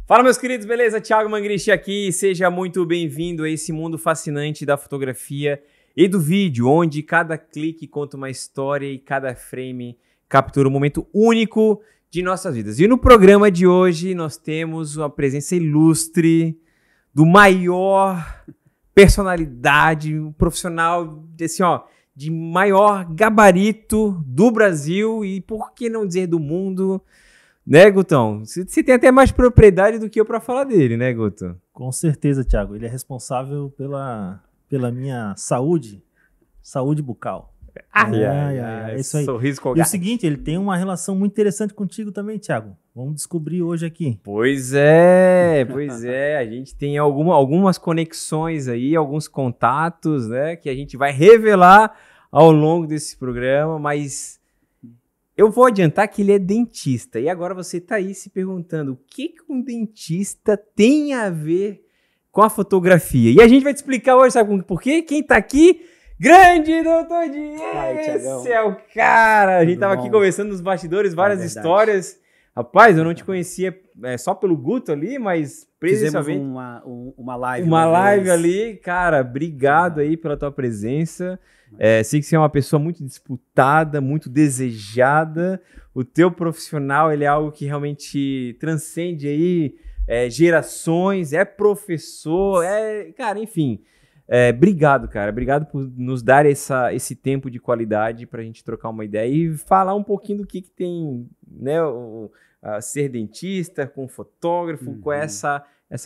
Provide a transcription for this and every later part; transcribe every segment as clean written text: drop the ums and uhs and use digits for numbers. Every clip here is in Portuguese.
Fala, meus queridos, beleza? Thiago Mangrichi aqui, seja muito bem-vindo a esse mundo fascinante da fotografia e do vídeo, onde cada clique conta uma história e cada frame captura um momento único de nossas vidas. E no programa de hoje nós temos uma presença ilustre do maior personalidade, um profissional assim, de maior gabarito do Brasil e, por que não dizer, do mundo. Né, Gutão? Você tem até mais propriedade do que eu para falar dele, né, Guto? Com certeza, Thiago. Ele é responsável pela minha saúde bucal. É isso aí. Sorriso E colgate. o seguinte, ele tem uma relação muito interessante contigo também, Thiago. Vamos descobrir hoje aqui. Pois é. A gente tem algumas conexões aí, alguns contatos, né, que a gente vai revelar ao longo desse programa, mas eu vou adiantar que ele é dentista. E agora você tá aí se perguntando o que um dentista tem a ver com a fotografia. E a gente vai te explicar hoje, sabe por quê? Quem tá aqui? Grande Doutor Diego! Esse é o cara! A gente tava aqui conversando nos bastidores, várias histórias. Rapaz, eu não te conhecia só pelo Guto ali, mas presencialmente... Fizemos uma live. Uma live ali. Cara, obrigado aí pela tua presença. Sei que você é uma pessoa muito disputada, muito desejada. O teu profissional, ele é algo que realmente transcende aí gerações, é professor, cara, enfim. Obrigado, cara. Obrigado por nos dar esse tempo de qualidade pra gente trocar uma ideia e falar um pouquinho do que tem, né, ser dentista com fotógrafo, com essa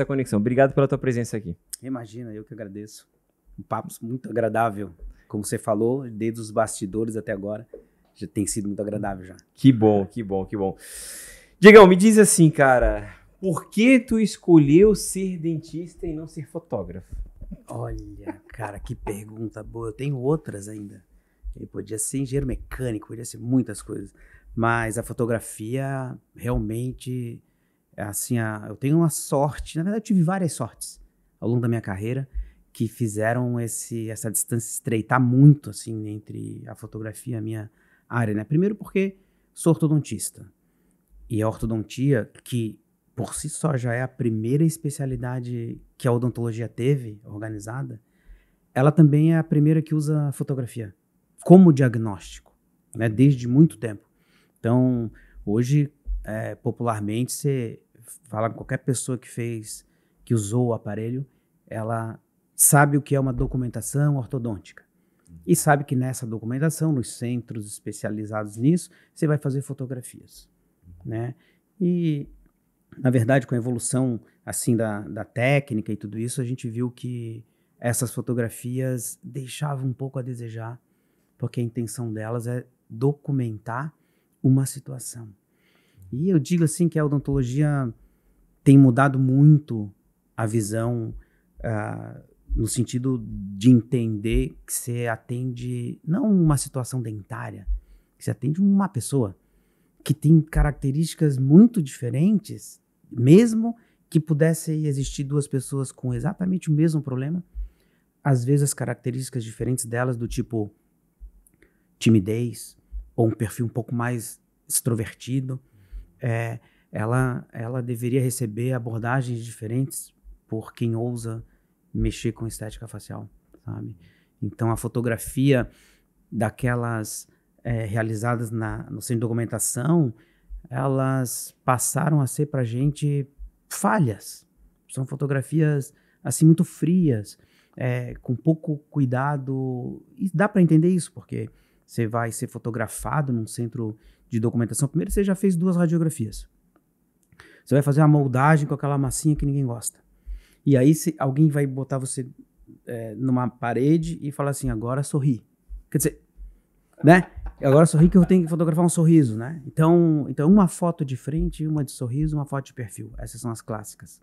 conexão. Obrigado pela tua presença aqui. Imagina, eu que agradeço. Um papo muito agradável. Como você falou, desde os bastidores até agora, já tem sido muito agradável já. Que bom. Diegão, me diz assim, cara, por que tu escolheu ser dentista e não ser fotógrafo? Olha, cara, que pergunta boa. Eu tenho outras ainda. Eu podia ser engenheiro mecânico, podia ser muitas coisas. Mas a fotografia, realmente, assim, eu tenho uma sorte. Na verdade, eu tive várias sortes ao longo da minha carreira que fizeram essa distância estreitar muito, assim, entre a fotografia e a minha área, né? Primeiro porque sou ortodontista. E a ortodontia, que por si só já é a primeira especialidade que a odontologia teve, organizada, ela também é a primeira que usa fotografia como diagnóstico, né? Desde muito tempo. Então, hoje, popularmente, você fala com qualquer pessoa que usou o aparelho, ela sabe o que é uma documentação ortodôntica. E sabe que nessa documentação, nos centros especializados nisso, você vai fazer fotografias, né? E, na verdade, com a evolução assim, da técnica e tudo isso, a gente viu que essas fotografias deixavam um pouco a desejar, porque a intenção delas é documentar uma situação. E eu digo assim que a odontologia tem mudado muito a visão no sentido de entender que você atende não uma situação dentária, que você atende uma pessoa que tem características muito diferentes, mesmo que pudesse existir duas pessoas com exatamente o mesmo problema, às vezes as características diferentes delas, do tipo timidez, ou um perfil um pouco mais extrovertido, ela deveria receber abordagens diferentes por quem ousa mexer com estética facial, sabe? Então a fotografia daquelas realizadas no centro de documentação, elas passaram a ser pra gente falhas. São fotografias assim muito frias, com pouco cuidado, e dá para entender isso, porque você vai ser fotografado num centro de documentação, primeiro você já fez 2 radiografias, você vai fazer uma moldagem com aquela massinha que ninguém gosta, e aí alguém vai botar você numa parede e falar assim, agora sorri, quer dizer, né? Agora sorri que eu tenho que fotografar um sorriso, né? Então uma foto de frente, uma de sorriso, uma foto de perfil, essas são as clássicas.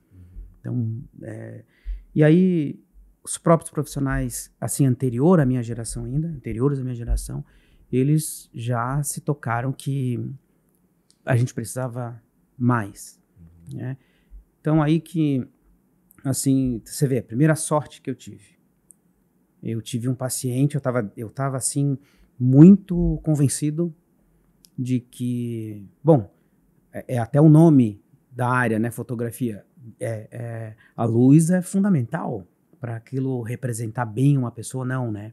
Então, e aí os próprios profissionais, assim, anteriores à minha geração, eles já se tocaram que a gente precisava mais, né? Então aí que, assim, você vê, a primeira sorte que eu tive um paciente, eu tava assim, muito convencido de que, bom, até o nome da área, né, fotografia, a luz é fundamental para aquilo representar bem uma pessoa, não, né?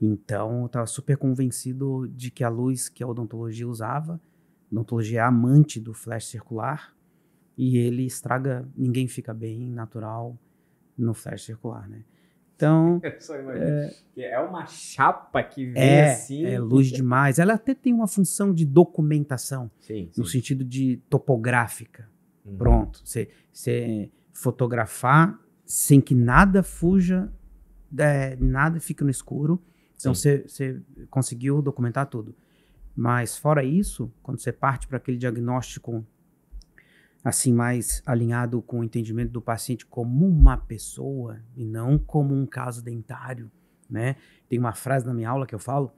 Então, eu estava super convencido de que a luz que a odontologia usava, odontologia é amante do flash circular, e ele estraga, ninguém fica bem natural no flash circular, né? Então, Eu só imagino que é uma chapa que vem assim. É luz demais. Ela até tem uma função de documentação, Sim, no sentido de topográfica. Uhum. Pronto, você fotografar sem que nada fuja, nada fique no escuro. Então, você conseguiu documentar tudo. Mas, fora isso, quando você parte para aquele diagnóstico assim, mais alinhado com o entendimento do paciente como uma pessoa e não como um caso dentário, né? Tem uma frase na minha aula que eu falo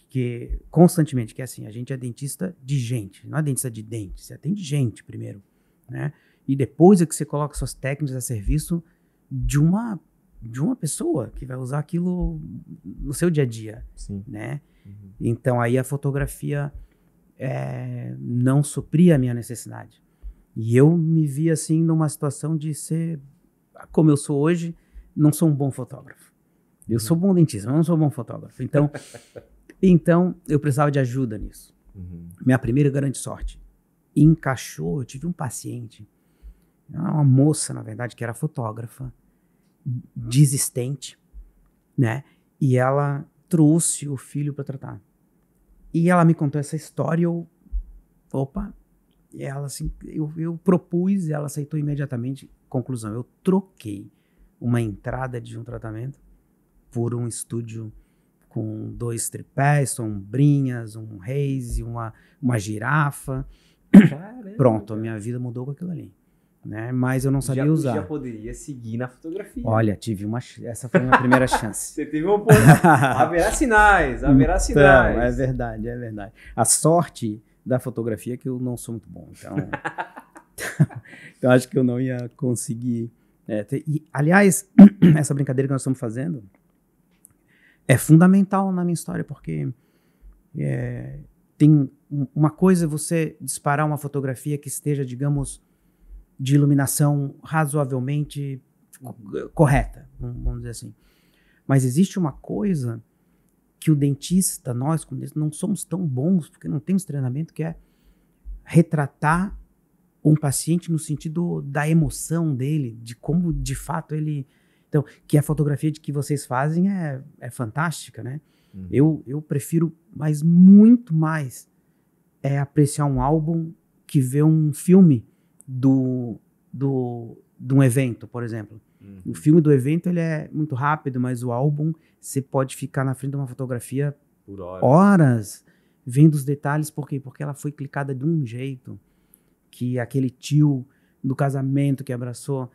que constantemente, que é assim, a gente é dentista de gente, não é dentista de dente, você atende gente primeiro, né? E depois é que você coloca suas técnicas a serviço de uma pessoa que vai usar aquilo no seu dia a dia, Sim. né? Uhum. Então aí a fotografia não supria a minha necessidade. E eu me vi assim numa situação de ser, como eu sou hoje, não sou um bom fotógrafo. Eu sou bom dentista, mas não sou um bom fotógrafo. Então eu precisava de ajuda nisso. Uhum. Minha primeira grande sorte. Encaixou, eu tive um paciente, uma moça, na verdade, que era fotógrafa, desistente, né? E ela trouxe o filho para tratar. E ela me contou essa história e e ela assim, eu propus e ela aceitou imediatamente. Conclusão, eu troquei uma entrada de um tratamento por um estúdio com 2 tripés, sombrinhas, um haze, uma girafa. Caramba, Pronto, a cara. minha vida mudou com aquilo ali, né? Mas eu não sabia usar. Já poderia seguir na fotografia. Olha, essa foi a minha primeira chance. Você teve uma oportunidade. Haverá sinais. Então, é verdade. A sorte da fotografia é que eu não sou muito bom, então acho que eu não ia conseguir. Aliás, essa brincadeira que nós estamos fazendo é fundamental na minha história, porque tem uma coisa é você disparar uma fotografia que esteja, digamos, de iluminação razoavelmente correta, vamos dizer assim. Mas existe uma coisa que o dentista, nós como dentistas, não somos tão bons, porque não temos treinamento, que é retratar um paciente no sentido da emoção dele, de como de fato ele... Então, que a fotografia que vocês fazem é fantástica, né? Uhum. Eu prefiro, mas muito mais, apreciar um álbum que vê um filme de um evento, por exemplo. Uhum. O filme do evento ele é muito rápido, mas o álbum você pode ficar na frente de uma fotografia por horas vendo os detalhes. Por quê? Porque ela foi clicada de um jeito que aquele tio do casamento que abraçou,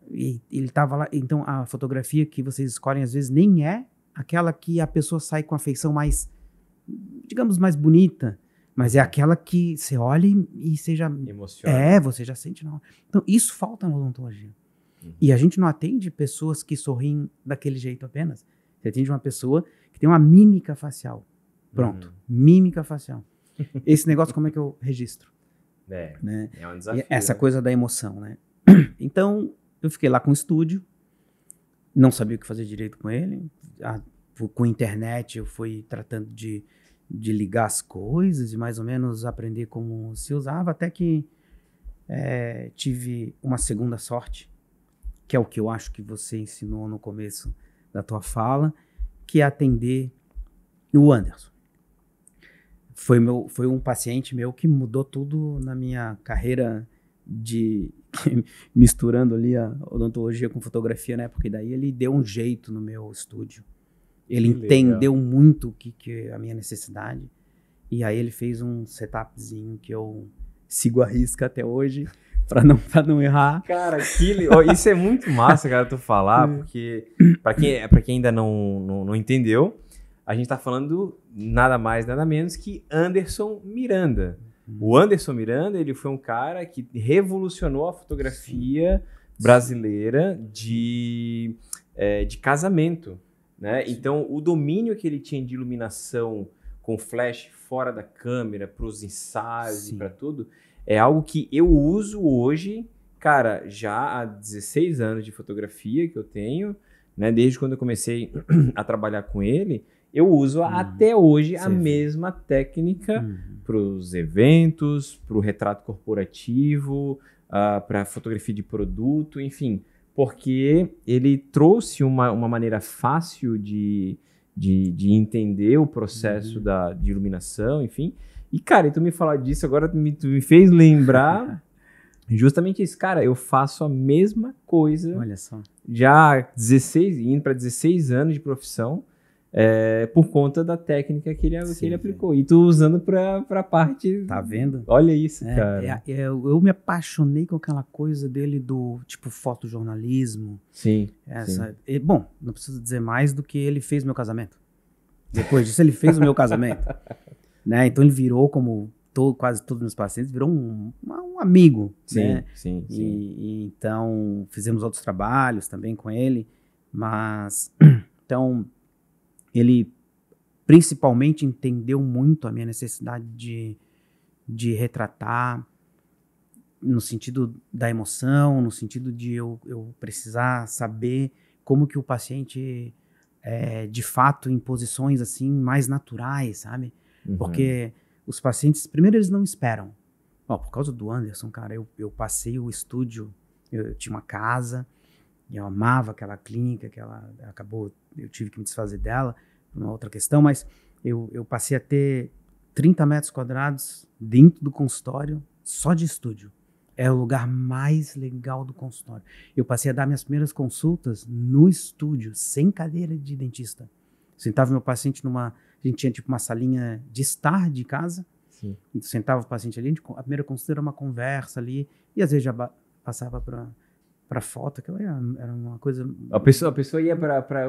e ele estava lá. Então a fotografia que vocês escolhem às vezes nem é aquela que a pessoa sai com a feição mais, digamos, mais bonita, mas é aquela que você olha e seja emociona. Você já sente não. Então isso falta na odontologia. E a gente não atende pessoas que sorriem daquele jeito apenas. Você atende uma pessoa que tem uma mímica facial. Pronto, mímica facial. Esse negócio como é que eu registro? Né? É um desafio. E essa coisa da emoção, né? Então eu fiquei lá com o estúdio, não sabia o que fazer direito com ele. Com a internet eu fui tratando de ligar as coisas e mais ou menos aprender como se usava, até que tive uma segunda sorte, que é o que eu acho que você ensinou no começo da tua fala, que é atender o Anderson. Foi um paciente meu que mudou tudo na minha carreira misturando ali a odontologia com fotografia, né? Porque daí ele deu um jeito no meu estúdio. Ele entendeu muito o que é a minha necessidade. E aí ele fez um setupzinho que eu sigo à risca até hoje, pra não errar. Cara, isso é muito massa, cara, tu falar, porque pra quem ainda não entendeu, a gente tá falando nada mais, nada menos que Anderson Miranda. O Anderson Miranda, ele foi um cara que revolucionou a fotografia brasileira de casamento, né? Então, o domínio que ele tinha de iluminação com flash fora da câmera, para os ensaios e para tudo, é algo que eu uso hoje, cara, já há 16 anos de fotografia que eu tenho, né? Desde quando eu comecei a trabalhar com ele, eu uso até hoje a mesma técnica para os eventos, para o retrato corporativo, para fotografia de produto, enfim, porque ele trouxe uma maneira fácil de entender o processo de iluminação, enfim. E, cara, tu me falar disso agora, tu me fez lembrar justamente isso. Cara, eu faço a mesma coisa. Olha só. Já indo para 16 anos de profissão, por conta da técnica que ele aplicou. E tu usando pra parte... Tá vendo? Olha isso, cara. Eu me apaixonei com aquela coisa dele do, tipo, fotojornalismo. Sim. Bom, não preciso dizer mais do que ele fez meu casamento. Depois disso, ele fez o meu casamento. Né? Então, ele virou, como quase todos os meus pacientes, virou um amigo. Sim, né? sim. E então, fizemos outros trabalhos também com ele. Mas, então... Ele principalmente entendeu muito a minha necessidade de retratar no sentido da emoção, no sentido de eu precisar saber como que o paciente de fato em posições assim mais naturais, sabe? Porque os pacientes, primeiro eles não esperam. Por causa do Anderson, cara, eu passei o estúdio, eu tinha uma casa, eu amava aquela clínica que ela acabou, eu tive que me desfazer dela, uma outra questão, mas eu passei a ter 30 metros quadrados dentro do consultório, só de estúdio. É o lugar mais legal do consultório. Eu passei a dar minhas primeiras consultas no estúdio, sem cadeira de dentista. Sentava meu paciente a gente tinha tipo uma salinha de estar de casa, Sim. E sentava o paciente ali, a primeira consulta era uma conversa ali, e às vezes já passava para foto, que era uma coisa... A pessoa ia para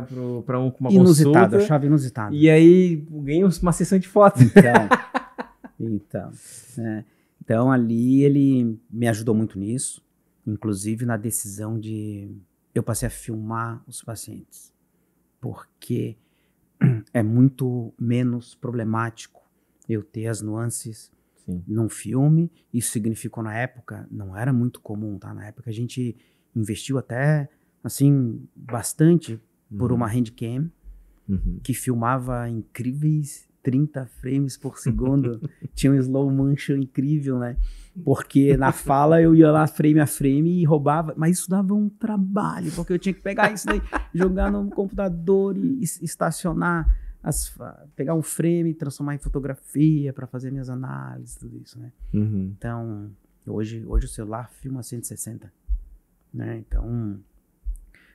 uma inusitada, consulta, achava inusitada. E aí ganha uma sessão de foto. Então ali ele me ajudou muito nisso, inclusive na decisão eu passei a filmar os pacientes, porque é muito menos problemático eu ter as nuances num filme. Isso significou na época, não era muito comum, tá? Na época a gente investiu até, assim, bastante por uma handcam que filmava incríveis 30 frames por segundo. Tinha um slow motion incrível, né? Porque na fala eu ia lá frame a frame e roubava, mas isso dava um trabalho, porque eu tinha que pegar isso daí, jogar no computador e estacionar, pegar um frame e transformar em fotografia para fazer minhas análises, tudo isso, né? Então, hoje o celular filma 160. Né? Então,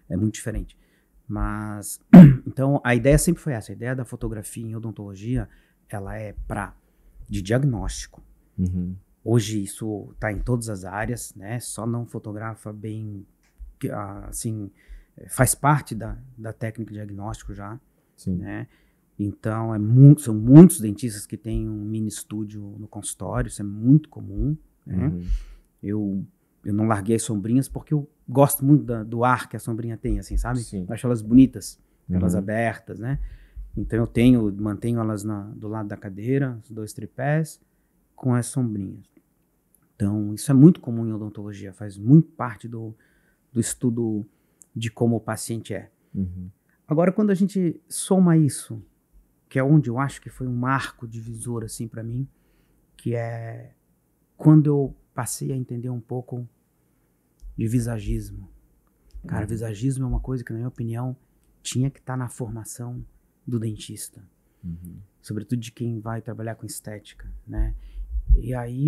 é muito diferente. Mas, então, a ideia sempre foi essa. A ideia da fotografia em odontologia, ela é de diagnóstico. Hoje isso está em todas as áreas, né? Só não fotografa bem, assim, faz parte da técnica de diagnóstico já. Sim. Né? Então, são muitos dentistas que têm um mini estúdio no consultório, isso é muito comum. Né? Eu não larguei as sombrinhas porque eu gosto muito do ar que a sombrinha tem, assim, sabe? Sim. Eu acho elas bonitas, elas abertas, né? Então mantenho elas do lado da cadeira, os 2 tripés, com as sombrinhas. Então, isso é muito comum em odontologia, faz muito parte do estudo de como o paciente é. Agora, quando a gente soma isso, que é onde eu acho que foi um marco divisor, assim, para mim, que é quando eu passei a entender um pouco de visagismo. Cara, visagismo é uma coisa que, na minha opinião, tinha que estar na formação do dentista. Sobretudo de quem vai trabalhar com estética, né? E aí,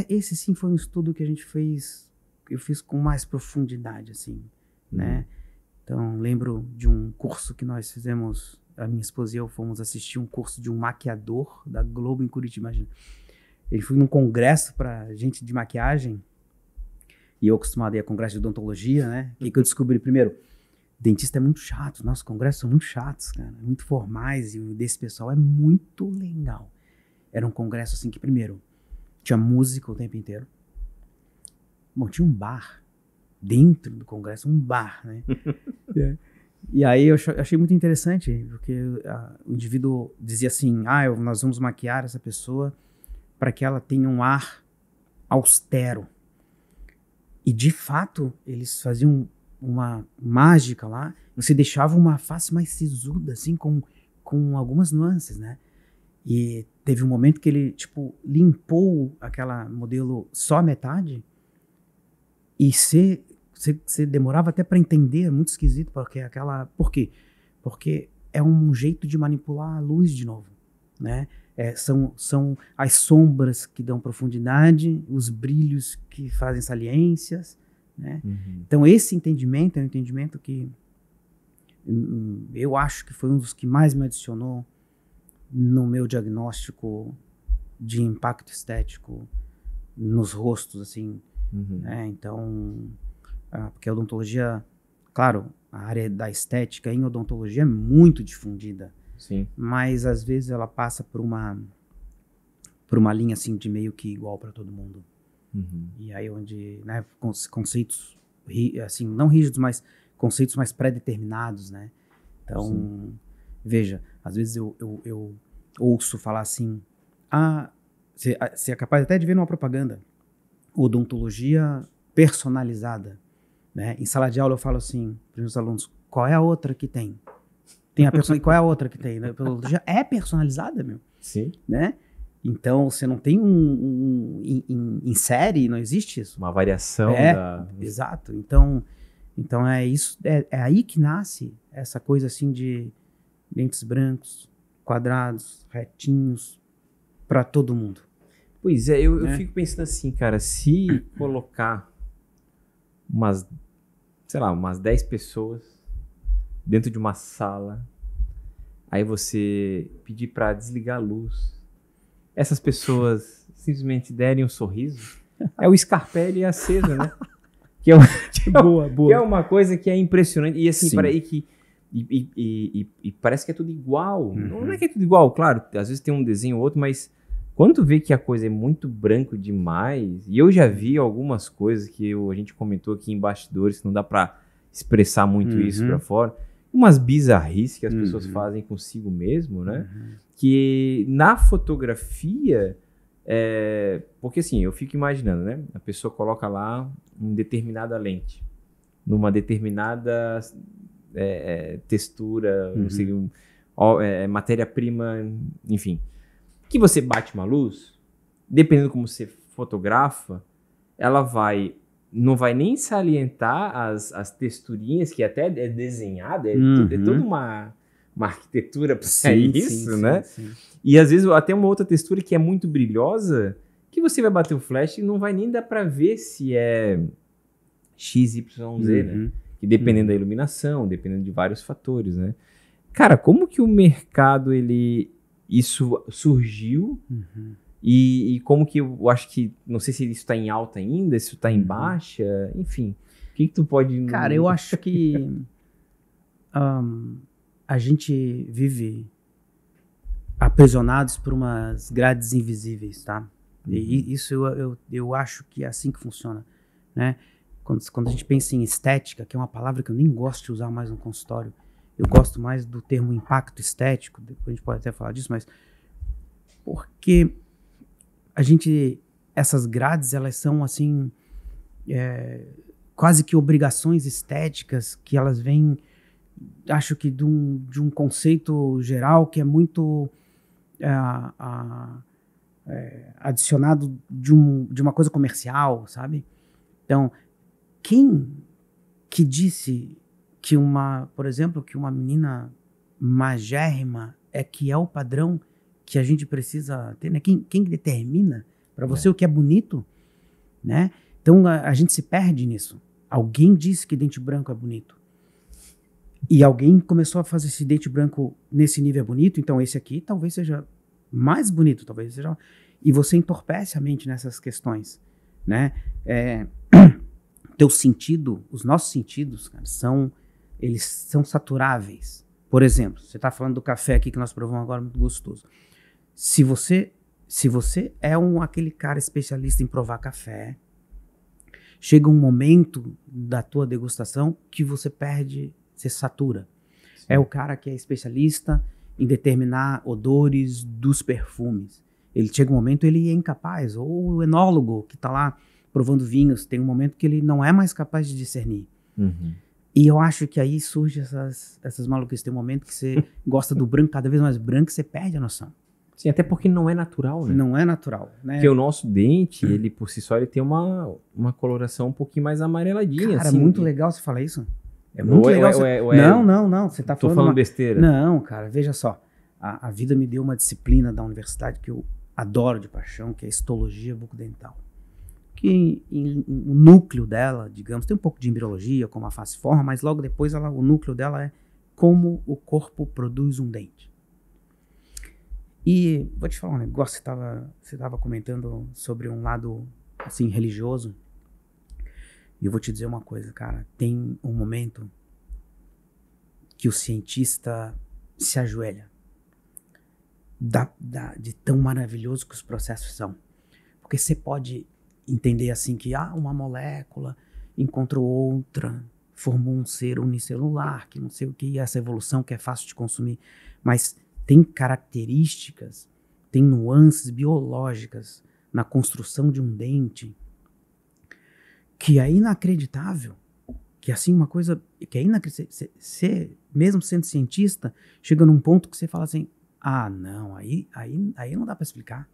esse sim foi um estudo que a gente fez, eu fiz com mais profundidade, assim, né? Então, lembro de um curso que nós fizemos, a minha esposa e eu fomos assistir um curso de um maquiador da Globo em Curitiba, imagina. Ele foi num congresso pra gente de maquiagem, e eu acostumado a ir a congresso de odontologia, né? O que eu descobri primeiro? Dentista é muito chato, nossos congressos são muito chatos, cara, muito formais, e o desse pessoal é muito legal. Era um congresso assim que, primeiro, tinha música o tempo inteiro. Bom, tinha um bar dentro do congresso, um bar, né? E aí eu achei muito interessante, porque o indivíduo dizia assim, nós vamos maquiar essa pessoa para que ela tenha um ar austero. E, de fato, eles faziam uma mágica lá, você deixava uma face mais sisuda, assim, com algumas nuances, né? E teve um momento que ele, tipo, limpou aquela modelo só a metade e você demorava até para entender, é muito esquisito, porque Por quê? Porque é um jeito de manipular a luz de novo, né? São as sombras que dão profundidade, os brilhos que fazem saliências, né? Então esse entendimento é um entendimento que eu acho que foi um dos que mais me adicionou no meu diagnóstico de impacto estético nos rostos, assim, né? Então, porque a odontologia, claro, a área da estética em odontologia é muito difundida. Sim. Mas às vezes ela passa por uma linha assim de meio que igual para todo mundo. E aí onde, né, conceitos assim, não rígidos, mas conceitos mais pré-determinados, né? Então, veja, às vezes eu ouço falar assim, você é capaz até de ver numa propaganda, odontologia personalizada, né? Em sala de aula eu falo assim para os meus alunos, qual é a outra que tem? Qual é a outra que tem? Né? Já é personalizada, meu. Sim. Né? Então, você não tem em série, não existe isso. Uma variação Exato. Então é isso, é aí que nasce essa coisa assim de dentes brancos, quadrados, retinhos, para todo mundo. Pois é, eu fico pensando assim, cara, se colocar umas 10 pessoas dentro de uma sala, aí você pedir para desligar a luz, essas pessoas simplesmente derem um sorriso, é o Scarpelli aceso, né? Que é uma coisa que é impressionante, e assim, e parece que é tudo igual. Não é que é tudo igual, claro, às vezes tem um desenho ou outro, mas quando tu vê que a coisa é muito branco demais, e eu já vi algumas coisas que a gente comentou aqui em bastidores, que não dá pra expressar muito isso pra fora, umas bizarrices que as pessoas fazem consigo mesmo, né? Que na fotografia, porque assim, eu fico imaginando, né? A pessoa coloca lá uma determinada lente, numa determinada textura, não sei, matéria-prima, enfim. Que você bate uma luz, dependendo como você fotografa, ela não vai nem salientar as texturinhas, que até é desenhada, é toda uma arquitetura para isso, né? Sim. E às vezes até uma outra textura que é muito brilhosa, que você vai bater o flash e não vai nem dar para ver se é XYZ, né? Que dependendo da iluminação, dependendo de vários fatores, né? Cara, como que o mercado, isso surgiu e como que eu acho que, não sei se isso está em alta ainda, se isso está em baixa, enfim. O que tu pode... Cara, eu acho que a gente vive aprisionados por umas grades invisíveis, tá? E isso eu acho que é assim que funciona, né? Quando a gente pensa em estética, que é uma palavra que eu nem gosto de usar mais no consultório, eu gosto mais do termo impacto estético, depois a gente pode até falar disso, mas porque essas grades, elas são assim, quase que obrigações estéticas que elas vêm, acho que de um conceito geral que é muito adicionado de uma coisa comercial, sabe? Então, quem que disse que por exemplo, que uma menina magérrima que é o padrão que a gente precisa ter, né? Quem determina para você o que é bonito, né? Então a gente se perde nisso. Alguém disse que dente branco é bonito. E alguém começou a fazer esse dente branco nesse nível bonito, então esse aqui talvez seja mais bonito, talvez seja... E você entorpece a mente nessas questões, né? Os nossos sentidos, cara, eles são saturáveis. Por exemplo, você está falando do café aqui que nós provamos agora, muito gostoso. Se você é aquele cara especialista em provar café, chega um momento da tua degustação que você satura. Sim. É o cara que é especialista em determinar odores dos perfumes. Ele chega um momento, ele é incapaz. Ou o enólogo que está lá provando vinhos, tem um momento que ele não é mais capaz de discernir. E eu acho que aí surgem essas maluquices. Tem um momento que você gosta do branco cada vez mais branco, você perde a noção. Sim, até porque não é natural, né? Não é natural, né? Porque o nosso dente, ele por si só, ele tem uma coloração um pouquinho mais amareladinha. Cara, assim, muito legal você falar isso. É muito legal. Não, você tá Tô falando besteira. Não, cara, veja só. A vida me deu uma disciplina da universidade que eu adoro de paixão, que é a histologia bucodental. Que o núcleo dela, digamos, tem um pouco de embriologia, como a face forma, mas logo depois o núcleo dela é como o corpo produz um dente. E vou te falar um negócio, você estava comentando sobre um lado assim religioso. E eu vou te dizer uma coisa, cara, tem um momento que o cientista se ajoelha de tão maravilhoso que os processos são. Porque você pode entender assim que uma molécula encontrou outra, formou um ser unicelular, que não sei o que, essa evolução que é fácil de consumir, mas tem características, tem nuances biológicas na construção de um dente que é inacreditável, que assim uma coisa que é inacreditável, você mesmo sendo cientista, chega num ponto que você fala assim, não, aí não dá para explicar,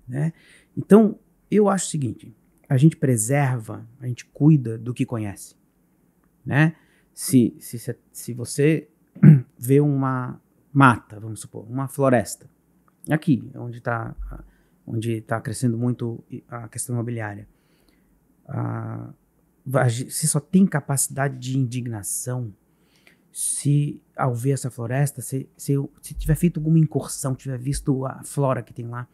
né? Então, eu acho o seguinte, a gente preserva, a gente cuida do que conhece, né? Se você vê uma mata, vamos supor, uma floresta, aqui, onde tá crescendo muito a questão imobiliária, você só tem capacidade de indignação se, ao ver essa floresta, se tiver feito alguma incursão, tiver visto a flora que tem lá,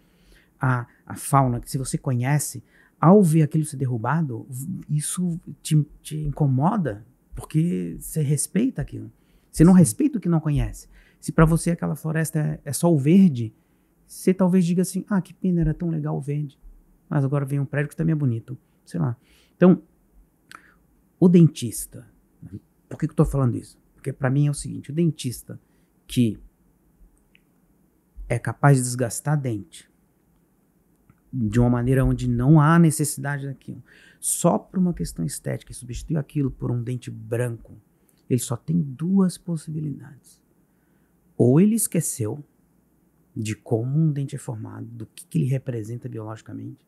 a fauna, que se você conhece, ao ver aquilo ser derrubado, isso te incomoda, porque você respeita aquilo. Você não respeita o que não conhece. Se para você aquela floresta é só o verde, você talvez diga assim, que pena, era tão legal o verde, mas agora vem um prédio que também é bonito, sei lá. Então, o dentista, por que eu estou falando isso? Porque para mim é o seguinte, o dentista que é capaz de desgastar dente de uma maneira onde não há necessidade daquilo, só por uma questão estética, e substituir aquilo por um dente branco, ele só tem duas possibilidades. Ou ele esqueceu de como um dente é formado, do que ele representa biologicamente,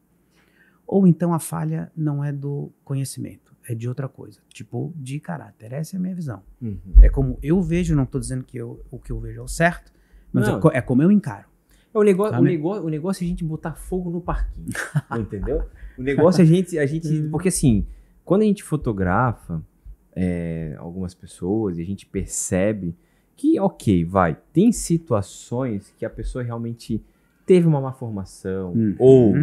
ou então a falha não é do conhecimento, é de outra coisa, tipo de caráter. Essa é a minha visão. É como eu vejo, não estou dizendo que o que eu vejo é o certo, mas é como eu encaro. O negócio é a gente botar fogo no parquinho, entendeu? O negócio é a gente porque assim, quando a gente fotografa algumas pessoas e a gente percebe que, tem situações que a pessoa realmente teve uma má formação, ou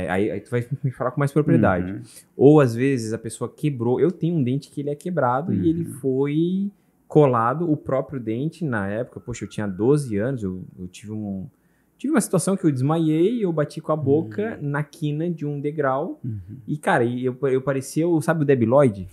aí tu vai me falar com mais propriedade, ou às vezes a pessoa quebrou. Eu tenho um dente que ele é quebrado e ele foi colado, o próprio dente, na época, eu tinha 12 anos, eu tive uma situação que eu desmaiei, eu bati com a boca na quina de um degrau e, cara, eu parecia, sabe o Debi Lloyd?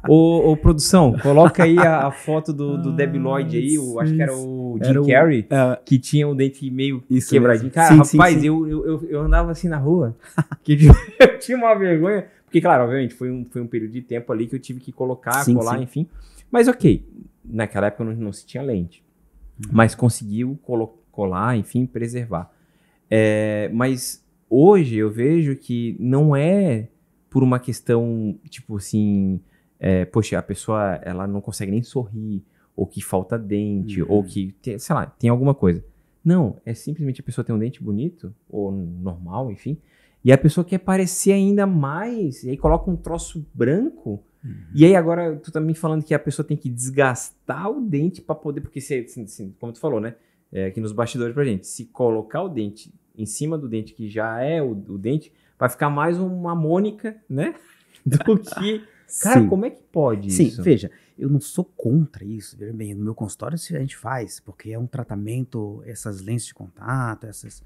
Ô, produção, coloca aí a foto do Debi Lloyd aí, acho que era o Jim Carrey, que tinha o dente meio quebradinho. Cara, rapaz, sim. Eu andava assim na rua, que eu tinha uma vergonha, porque, claro, obviamente, foi um período de tempo ali que eu tive que colar, enfim. Mas naquela época não se tinha lente, mas conseguiu colar, enfim, preservar. Mas hoje eu vejo que não é por uma questão, tipo assim, a pessoa ela não consegue nem sorrir, ou que falta dente, ou que, sei lá, tem alguma coisa. Não, é simplesmente a pessoa tem um dente bonito, ou normal, enfim, e a pessoa quer parecer ainda mais, e aí coloca um troço branco, e aí agora tu tá me falando que a pessoa tem que desgastar o dente para poder, porque assim, como tu falou, né? Aqui nos bastidores pra gente, se colocar o dente em cima do dente, que já é o dente, vai ficar mais uma Mônica, né? Do que... Cara, como é que pode isso? Sim, veja, eu não sou contra isso. Veja bem, no meu consultório a gente faz, porque é um tratamento, essas lentes de contato, essas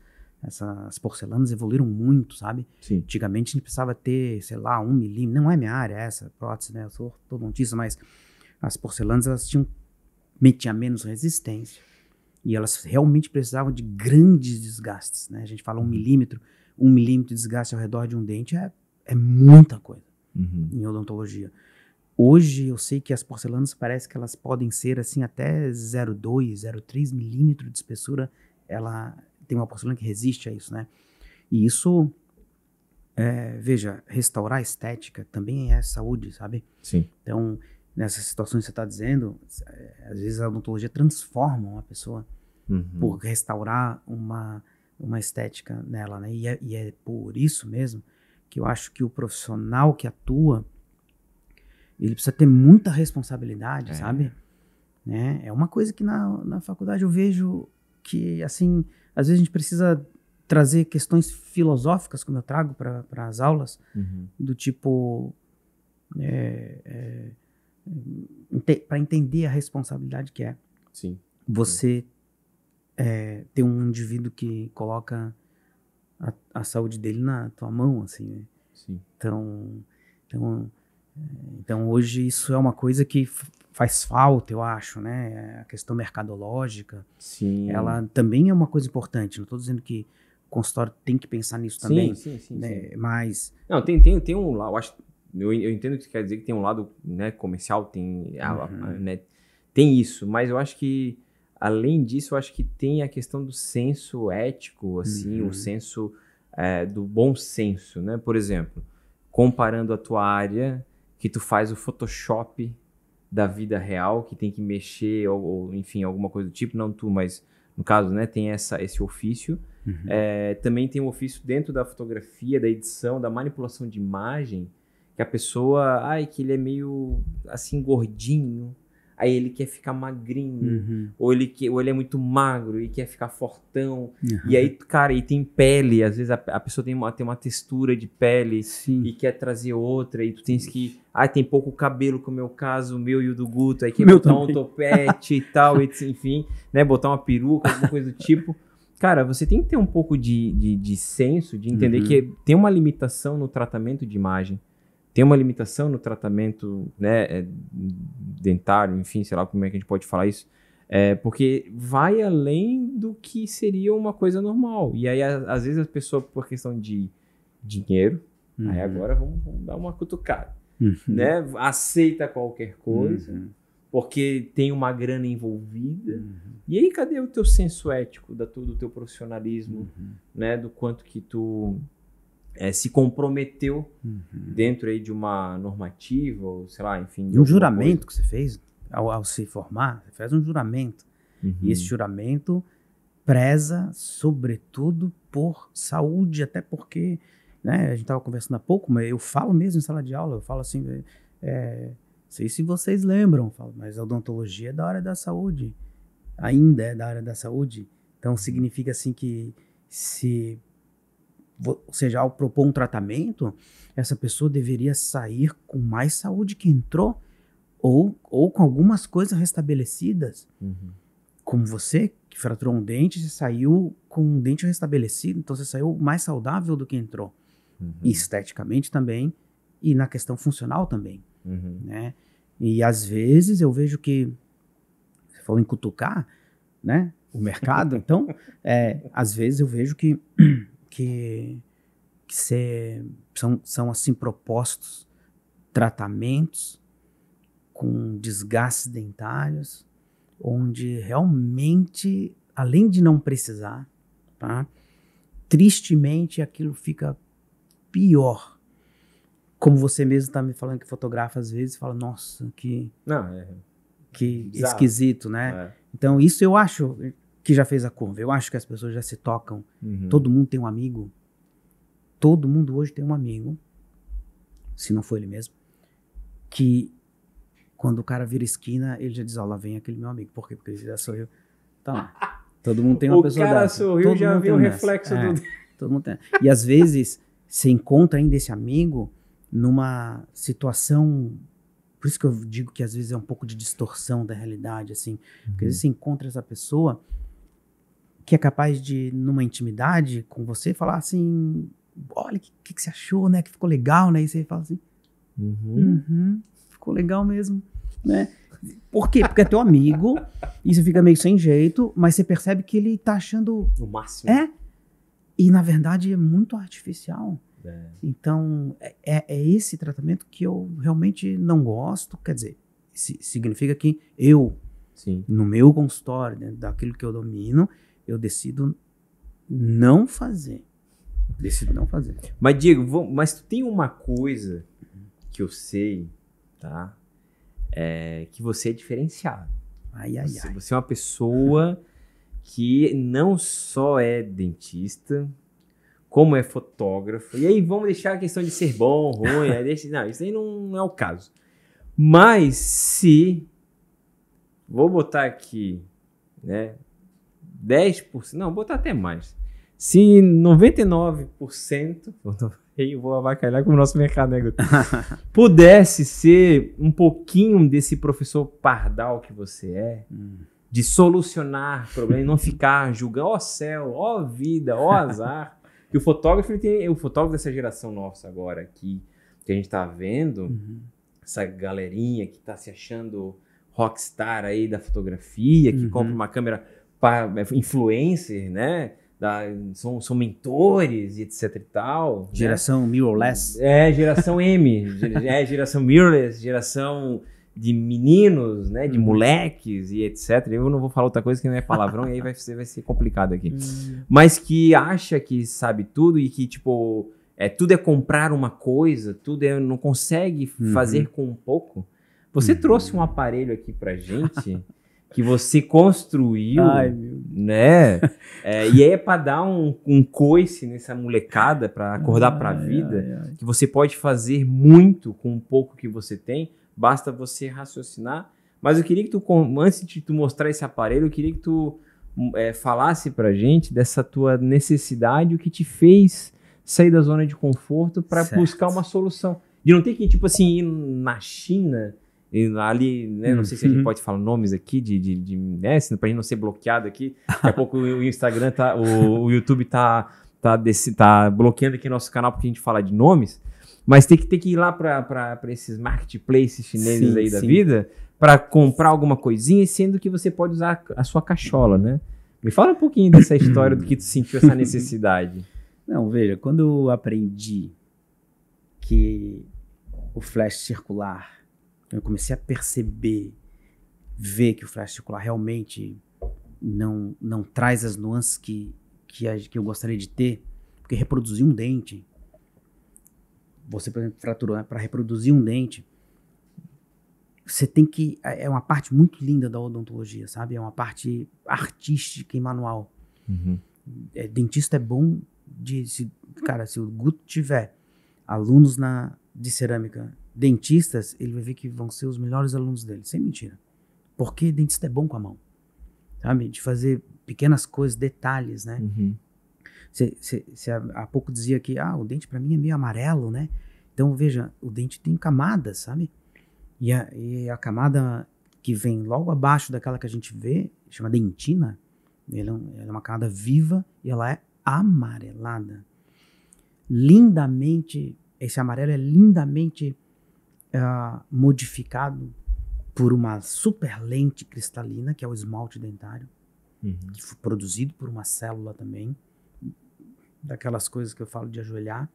porcelanas evoluíram muito, sabe? Sim. Antigamente a gente precisava ter, sei lá, 1 milímetro, não é minha área essa, prótese, né? Eu sou ortodontista, mas as porcelanas, elas tinham menos resistência. E elas realmente precisavam de grandes desgastes, né? A gente fala 1 milímetro de desgaste ao redor de um dente é muita coisa em odontologia. Hoje eu sei que as porcelanas parece que elas podem ser assim até 0,2, 0,3 milímetro de espessura. Ela tem uma porcelana que resiste a isso, né? E isso, veja, restaurar a estética também é saúde, sabe? Sim. Então, nessas situações que você está dizendo, às vezes a odontologia transforma uma pessoa por restaurar uma estética nela, né? E é por isso mesmo que eu acho que o profissional que atua, ele precisa ter muita responsabilidade, sabe? Né? É uma coisa que na faculdade eu vejo que, assim, às vezes a gente precisa trazer questões filosóficas, como eu trago para as aulas, do tipo, para entender a responsabilidade que é. Sim. Você ter um indivíduo que coloca a saúde dele na tua mão, assim, né? Sim. Então hoje isso é uma coisa que faz falta, eu acho, né? A questão mercadológica, Sim. ela também é uma coisa importante. Não estou dizendo que o consultório tem que pensar nisso também, sim, né? sim. Mas Não, tem um lado, eu entendo o que você quer dizer, que tem um lado, né, comercial, tem, né, tem isso, mas eu acho que, além disso, eu acho que tem a questão do senso ético, assim, o senso do bom senso, né? Por exemplo, comparando a tua área, que tu faz o Photoshop da vida real, que tem que mexer, ou enfim, alguma coisa do tipo, não tu, mas no caso, né, tem esse ofício. Também tem um ofício dentro da fotografia, da edição, da manipulação de imagem, que a pessoa, que ele é meio assim gordinho, aí ele quer ficar magrinho, ou ele é muito magro e quer ficar fortão, e aí, cara, e tem pele, às vezes a pessoa tem uma textura de pele e quer trazer outra, e tu tens que, tem pouco cabelo, como é o caso, o meu e o do Guto, aí quer botar um topete e tal, enfim, né, botar uma peruca, alguma coisa do tipo. Cara, você tem que ter um pouco de senso, de entender que tem uma limitação no tratamento de imagem, tem uma limitação no tratamento, né, dentário, enfim, sei lá como é que a gente pode falar isso, porque vai além do que seria uma coisa normal. E aí, às vezes, a pessoa, por questão de dinheiro, aí agora vamos dar uma cutucada, né? Aceita qualquer coisa, porque tem uma grana envolvida. E aí, cadê o teu senso ético, do teu profissionalismo, né? Do quanto que tu se comprometeu dentro aí de uma normativa, ou sei lá, enfim. Um juramento que você fez ao se formar, você faz um juramento. E esse juramento preza, sobretudo, por saúde, até porque, né, a gente estava conversando há pouco, mas eu falo mesmo em sala de aula, eu falo assim, sei se vocês lembram, mas a odontologia é da área da saúde, ainda é da área da saúde, então significa assim que ou seja, ao propor um tratamento, essa pessoa deveria sair com mais saúde que entrou, ou com algumas coisas restabelecidas. Como você, que fraturou um dente, você saiu com um dente restabelecido, então você saiu mais saudável do que entrou. Esteticamente também, e na questão funcional também. Né? E às vezes eu vejo que, você falou em cutucar, né, o mercado, então, às vezes eu vejo que são assim propostos tratamentos com desgastes dentários, onde realmente, além de não precisar, tá, tristemente aquilo fica pior. Como você mesmo está me falando que fotografa às vezes, fala, nossa, que esquisito, né? Então isso eu acho que já fez a curva. Eu acho que as pessoas já se tocam. Todo mundo tem um amigo. Todo mundo hoje tem um amigo, se não for ele mesmo, que quando o cara vira esquina, ele já diz, lá vem aquele meu amigo. Por quê? Porque ele já sorriu. Então, todo mundo tem uma pessoa dessa. O cara sorriu, já viu o reflexo do... Todo mundo tem. E às vezes, você encontra ainda esse amigo numa situação... Por isso que eu digo que às vezes é um pouco de distorção da realidade, assim. Porque às vezes você encontra essa pessoa que é capaz de, numa intimidade com você, falar assim... Olha, o que você achou, né? Que ficou legal, né? E você fala assim, ficou legal mesmo, né? Por quê? Porque é teu amigo, e você fica meio sem jeito, mas você percebe que ele tá achando... O máximo. E na verdade é muito artificial. É. Então, é esse tratamento que eu realmente não gosto. Quer dizer, significa que eu, Sim. no meu consultório, dentro daquilo que eu domino, eu decido não fazer. Mas, Diego, mas tu tem uma coisa que eu sei, tá? Que você é diferenciado. Ai. Você é uma pessoa que não só é dentista, como é fotógrafo. E aí vamos deixar a questão de ser bom, ruim. Não, isso aí não é o caso. Mas se... Vou botar aqui, né? 10%... Não, vou botar até mais. Se 99%... Eu vou avacalhar com o nosso mercado, né, Guto? Pudesse ser um pouquinho desse professor pardal que você é, de solucionar problemas, não ficar julgando, ó céu, ó vida, ó azar. E o fotógrafo, o fotógrafo dessa geração nossa agora aqui, que a gente tá vendo, essa galerinha que tá se achando rockstar aí da fotografia, que compra uma câmera para influencer, né? São mentores e etc e tal. Geração mirrorless. Geração M. Geração mirrorless, geração de meninos, né? De moleques e etc. Eu não vou falar outra coisa que não é palavrão e aí vai ser complicado aqui. Mas que acha que sabe tudo e que, tipo, tudo é comprar uma coisa, não consegue fazer com um pouco. Você trouxe um aparelho aqui pra gente... que você construiu, né? E aí é para dar um coice nessa molecada, para acordar para a vida, que você pode fazer muito com o pouco que você tem, basta você raciocinar. Mas eu queria que tu, antes de tu mostrar esse aparelho, eu queria que tu falasse pra gente dessa tua necessidade, o que te fez sair da zona de conforto para buscar uma solução. De não ter que, tipo assim, ir na China... ali, né, não sei se a gente pode falar nomes aqui, né, pra gente não ser bloqueado aqui. Daqui a pouco o Instagram o YouTube tá bloqueando aqui nosso canal porque a gente fala de nomes, mas tem que ir lá para esses marketplaces chineses da vida para comprar alguma coisinha, sendo que você pode usar a sua cachola, né? Me fala um pouquinho dessa história do que tu sentiu essa necessidade. Não, veja, quando eu aprendi que o flash circular, eu comecei a ver que o flash circular realmente não traz as nuances que eu gostaria de ter, porque reproduzir um dente, você, por exemplo, fraturou, né? Para reproduzir um dente, você tem que... É uma parte muito linda da odontologia, sabe? É uma parte artística e manual. Dentista é bom cara, se o Guto tiver alunos de cerâmica, dentistas, ele vai ver que vão ser os melhores alunos dele, sem mentira. Porque dentista é bom com a mão, sabe? De fazer pequenas coisas, detalhes, né? Você há pouco dizia que o dente para mim é meio amarelo, né? Então, veja, o dente tem camadas, sabe? E a camada que vem logo abaixo daquela que a gente vê, chama dentina, ela é uma camada viva e ela é amarelada. Lindamente, esse amarelo é lindamente modificado por uma super lente cristalina, que é o esmalte dentário, que foi produzido por uma célula também, daquelas coisas que eu falo de ajoelhar.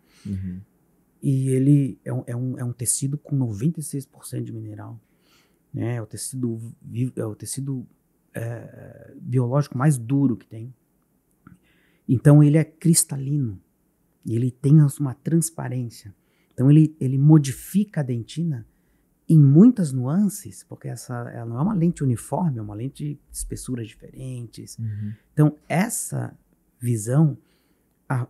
E ele é um tecido com 96% de mineral, né? É o tecido biológico mais duro que tem. Então ele é cristalino e ele tem uma transparência. Então ele modifica a dentina em muitas nuances, porque ela não é uma lente uniforme, é uma lente de espessuras diferentes. Então essa visão,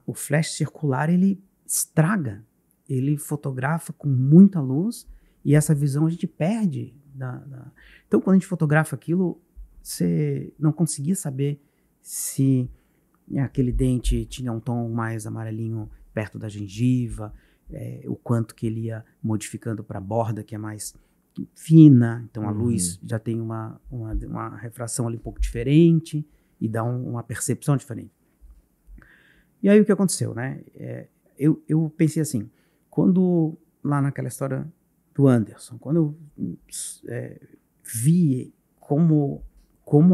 o flash circular, ele estraga, ele fotografa com muita luz e essa visão a gente perde. Então quando a gente fotografa aquilo, você não conseguia saber se aquele dente tinha um tom mais amarelinho perto da gengiva, o quanto que ele ia modificando para a borda, que é mais fina, então a luz já tem uma refração ali um pouco diferente e dá uma percepção diferente. E aí o que aconteceu, né? Eu pensei assim, quando lá naquela história do Anderson, quando eu vi como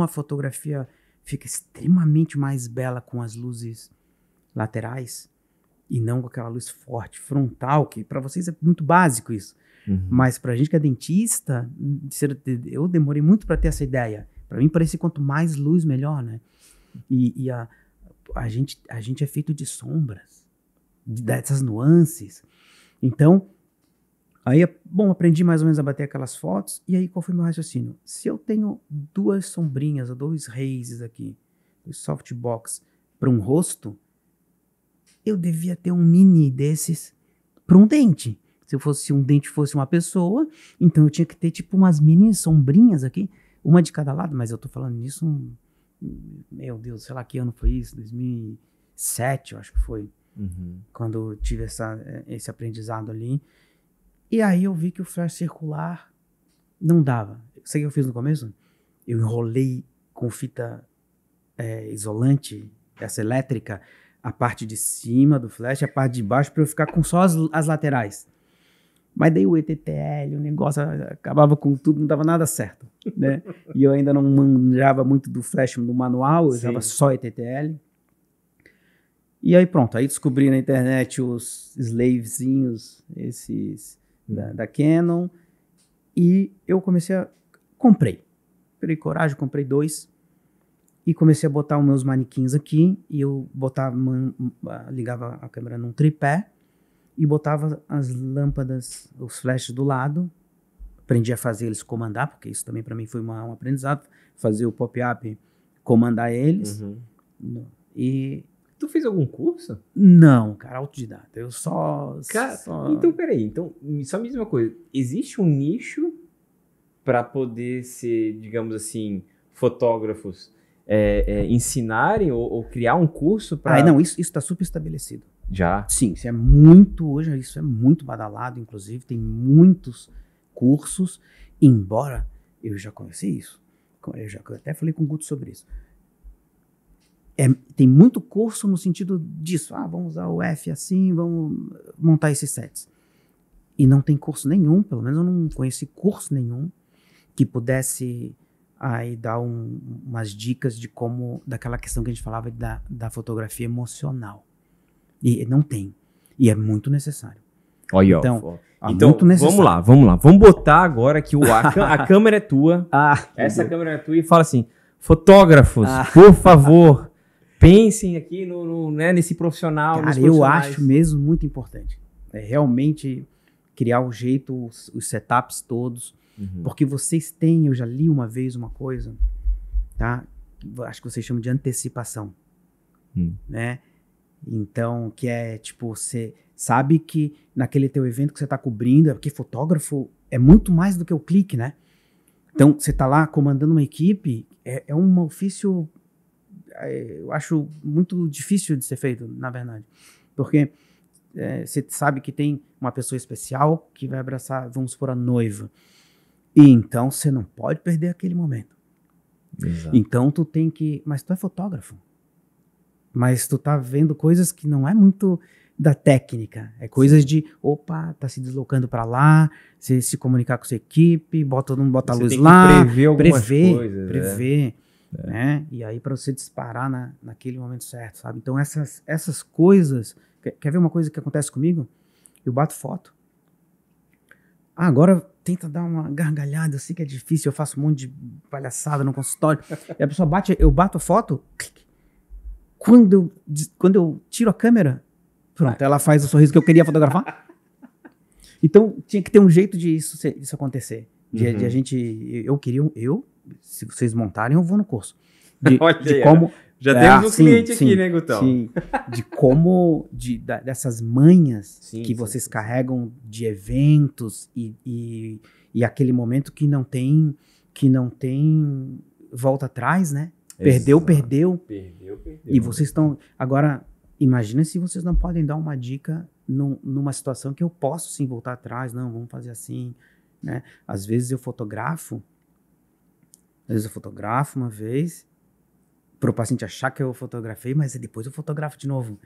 a fotografia fica extremamente mais bela com as luzes laterais e não com aquela luz forte, frontal, que para vocês é muito básico isso. Mas pra gente que é dentista, eu demorei muito para ter essa ideia. Para mim parecia quanto mais luz, melhor, né? E a gente é feito de sombras, dessas nuances. Então, aí, aprendi mais ou menos a bater aquelas fotos. E aí, qual foi o meu raciocínio? Se eu tenho 2 sombrinhas, ou 2 rays aqui, 2 softbox para um rosto, eu devia ter um mini desses para um dente. Se um dente fosse uma pessoa, então eu tinha que ter tipo umas mini sombrinhas aqui, uma de cada lado. Mas eu tô falando nisso, meu Deus, sei lá que ano foi isso, 2007, eu acho que foi, quando eu tive esse aprendizado ali. E aí eu vi que o flash circular não dava. Sabe o que eu fiz no começo? Eu enrolei com fita isolante, essa elétrica, a parte de cima do flash, a parte de baixo, para eu ficar com só as laterais. Mas daí o ETTL, o negócio acabava com tudo, não dava nada certo, né? E eu ainda não manjava muito do flash do manual, eu usava só ETTL. E aí pronto, aí descobri na internet os slavezinhos, esses da Canon, e eu comprei coragem, comprei 2, e comecei a botar os meus manequins aqui, e eu ligava a câmera num tripé, e botava as lâmpadas, os flashes do lado, aprendi a fazer eles comandar, porque isso também para mim foi um aprendizado, fazer o pop-up, comandar eles, e... Tu fez algum curso? Não, cara, autodidata. Eu só... Então, peraí. Então, só me diz uma coisa. Existe um nicho para poder ser, digamos assim, fotógrafos ensinarem ou criar um curso para... não, isso está super estabelecido. Já? Sim, isso é muito badalado, inclusive. Tem muitos cursos, embora eu já conheci isso. Eu até falei com o Guto sobre isso. Tem muito curso no sentido disso. Vamos usar o F assim, vamos montar esses sets. E não tem curso nenhum, pelo menos eu não conheci curso nenhum que pudesse aí dar umas dicas de como, daquela questão que a gente falava da fotografia emocional. E não tem. E é muito necessário. Olha, então, muito necessário. Vamos lá. Vamos botar agora que a câmera é tua. Essa câmera é tua e fala assim, fotógrafos, por favor... Pensem aqui nesse profissional. Cara, eu acho mesmo muito importante. Realmente criar o jeito, os setups todos. Porque vocês têm, eu já li uma vez uma coisa, tá? Acho que vocês chamam de antecipação. Né? Então, que é tipo, você sabe que naquele teu evento que você está cobrindo, porque fotógrafo é muito mais do que o clique, né? Então, você está lá comandando uma equipe, é um ofício... eu acho muito difícil de ser feito, na verdade. Porque você sabe que tem uma pessoa especial que vai abraçar, vamos supor, a noiva. E então você não pode perder aquele momento. Exato. Então tu tem que... Mas tu é fotógrafo. Mas tu tá vendo coisas que não é muito da técnica. É coisas de, tá se deslocando para lá, você se comunicar com sua equipe, bota a luz lá. Prever algumas coisas. Prever. Né? E aí para você disparar naquele momento certo, sabe? Então essas coisas, quer ver uma coisa que acontece comigo? Eu bato foto, agora tenta dar uma gargalhada, eu sei que é difícil, eu faço um monte de palhaçada no consultório, e a pessoa eu bato a foto, quando eu tiro a câmera, pronto, ela faz o sorriso que eu queria fotografar. Então tinha que ter um jeito de isso acontecer, de a gente, se vocês montarem, eu vou no curso. De como... Já temos um cliente aqui, né, Gutão? Sim, de como, dessas manhas que vocês sim. carregam de eventos e aquele momento que não tem volta atrás, né? Perdeu. E vocês estão... Agora, imagina se vocês não podem dar uma dica numa situação que eu posso sim voltar atrás. Não, vamos fazer assim, né? Às vezes eu fotografo uma vez, para o paciente achar que eu fotografei, mas depois eu fotografo de novo.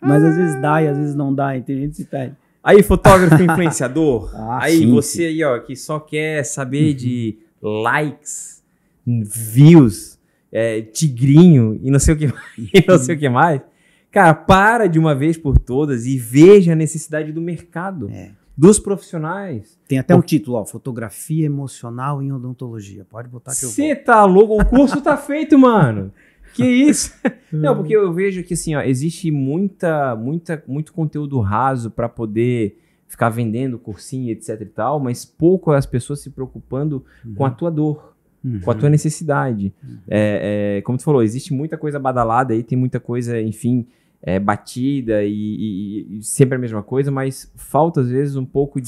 Mas às vezes dá e às vezes não dá, entende? A gente se perde. Aí, fotógrafo influenciador, sim, você aí, ó, que só quer saber de likes, views, tigrinho e não sei o que mais, e não sei o que mais. Cara, para de uma vez por todas e veja a necessidade do mercado, dos profissionais. Tem até um título, ó, fotografia emocional em odontologia. Pode botar que eu vou. Você tá louco? O curso tá feito, mano. Que isso? Não, porque eu vejo que assim, ó, existe muito conteúdo raso para poder ficar vendendo cursinho, etc e tal, mas pouco as pessoas se preocupando com a tua dor, com a tua necessidade. Como tu falou, existe muita coisa badalada aí, tem muita coisa, enfim, batida e sempre a mesma coisa, mas falta às vezes um pouco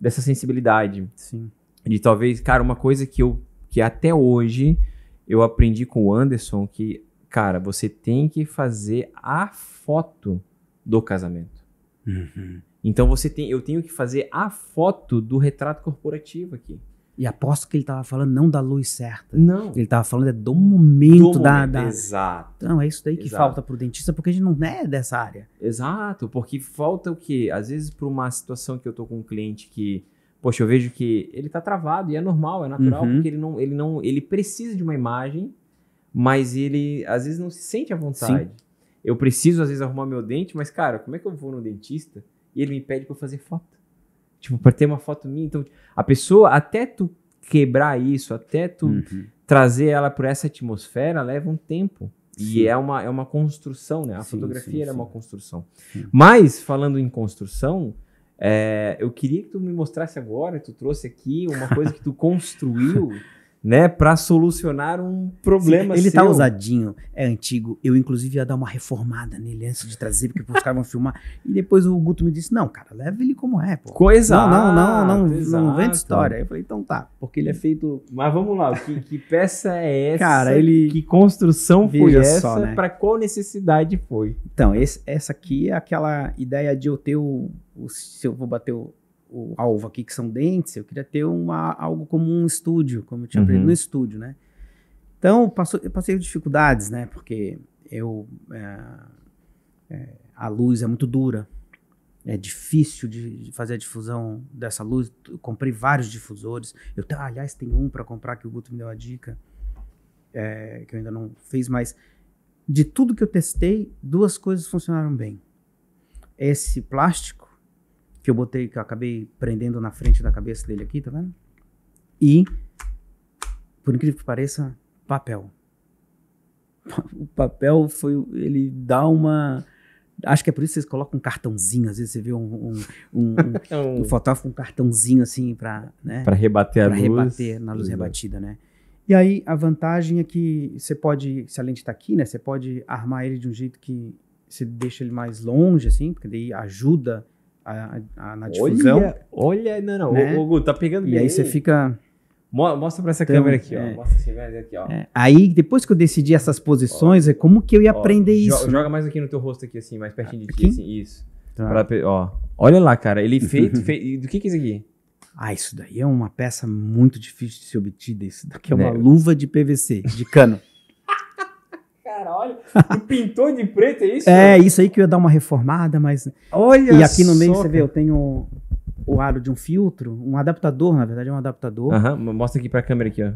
dessa sensibilidade. Sim. De talvez, cara, uma coisa que até hoje eu aprendi com o Anderson, que, cara, você tem que fazer a foto do casamento. Então eu tenho que fazer a foto do retrato corporativo aqui. E aposto que ele tava falando não da luz certa. Não. Ele tava falando do momento da... Exato. Então é isso daí que falta pro dentista, porque a gente não é dessa área. Exato, porque falta o quê? Às vezes por uma situação que eu tô com um cliente que, poxa, eu vejo que ele tá travado e é normal, é natural, porque ele precisa de uma imagem, mas ele às vezes não se sente à vontade. Sim. Eu preciso às vezes arrumar meu dente, mas cara, como é que eu vou no dentista e ele me pede pra eu fazer foto? Tipo, pra ter uma foto minha. Então, a pessoa, até tu quebrar isso, até tu trazer ela por essa atmosfera, leva um tempo. Sim. E é uma construção, né? A fotografia é uma construção. Sim. Mas, falando em construção, eu queria que tu me mostrasse agora, tu trouxe aqui uma coisa que tu construiu, né? Pra solucionar um problema. Sim, ele seu. tá usadinho, é antigo. Eu, inclusive, ia dar uma reformada nele antes de trazer, porque os caras vão filmar. E depois o Guto me disse, não, cara, leva ele como é, pô. Não vende história. Aí eu falei, então tá, porque ele é feito... Mas vamos lá, que peça é essa? Cara, que construção foi essa? Só, né? Pra qual necessidade foi? Então, essa aqui é aquela ideia de eu ter se eu vou bater o alvo aqui, que são dentes, eu queria ter algo como um estúdio, como eu tinha aprendido no estúdio, né? Então, eu passei dificuldades, né? Porque a luz é muito dura, é difícil de fazer a difusão dessa luz. Eu comprei vários difusores. Aliás, tem um para comprar que o Guto me deu a dica, que eu ainda não fiz, mas de tudo que eu testei, 2 coisas funcionaram bem. Esse plástico, que eu acabei prendendo na frente da cabeça dele aqui, tá vendo? E, por incrível que pareça, papel. O papel ele dá uma... Acho que é por isso que vocês colocam um cartãozinho, às vezes você vê um fotógrafo com um cartãozinho assim pra, né? Pra rebater a luz. Pra rebater na luz rebatida, né? E aí, a vantagem é que você pode, se a lente tá aqui, né? Você pode armar ele de um jeito que você deixa ele mais longe, assim, porque daí ajuda na difusão. Olha, não. Né? O Guto, tá pegando bem. E aí você fica... Mostra pra essa câmera aqui, ó. Mostra assim, aqui, ó. Aí, depois que eu decidi essas posições, como que eu ia aprender isso? Joga mais aqui no teu rosto, aqui, assim, mais pertinho de ti, aqui? assim, isso. Tá. Olha lá, cara, ele fez... Do que é isso aqui? Isso daí é uma peça muito difícil de ser obtida. Isso daqui é uma luva de PVC, de cano. Cara, olha, tu pintou de preto, é isso? Isso aí que eu ia dar uma reformada, mas... Olha. E aqui no meio, você vê, eu tenho o aro de um filtro, um adaptador, na verdade é um adaptador. Mostra aqui pra câmera aqui, ó.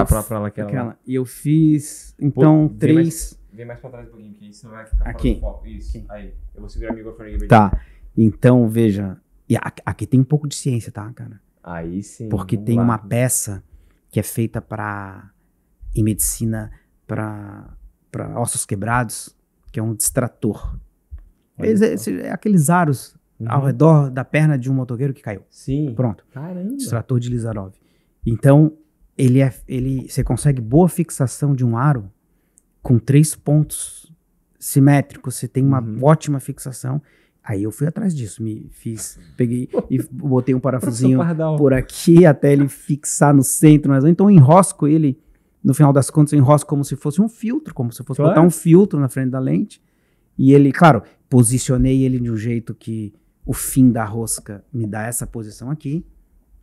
Pra aquela. E eu fiz, então, 3... Vem mais pra trás um pouquinho, porque isso não vai ficar fora do foco. Isso, aqui. Aí. Eu vou segurar o microfone aqui. Tá, então, veja. E aqui tem um pouco de ciência, tá, cara? Aí sim. Porque tem uma peça que é feita em medicina para ossos quebrados, que é um distrator. Aqueles aros ao redor da perna de um motoqueiro que caiu. Sim. Pronto. Caramba. Distrator de Lizarov. Então, você consegue boa fixação de um aro com 3 pontos simétricos. Você tem uma ótima fixação. Aí eu fui atrás disso, peguei e botei um parafusinho por aqui até ele fixar no centro. Então eu enrosco ele, no final das contas eu enrosco como se fosse um filtro, como se fosse botar um filtro na frente da lente. E ele, claro, posicionei ele de um jeito que o fim da rosca me dá essa posição aqui,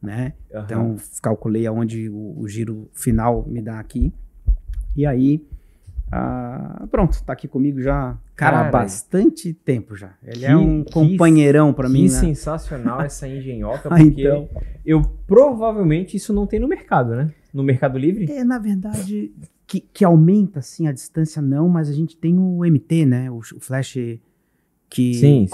né? Então calculei aonde o giro final me dá aqui. E aí Pronto, tá aqui comigo já, cara, há bastante tempo já. Ele é um companheirão pra mim, Que né? sensacional essa engenhoca, porque provavelmente isso não tem no mercado, né? No Mercado Livre? Na verdade, que aumenta, assim, a distância não, mas a gente tem o MT, né? O flash que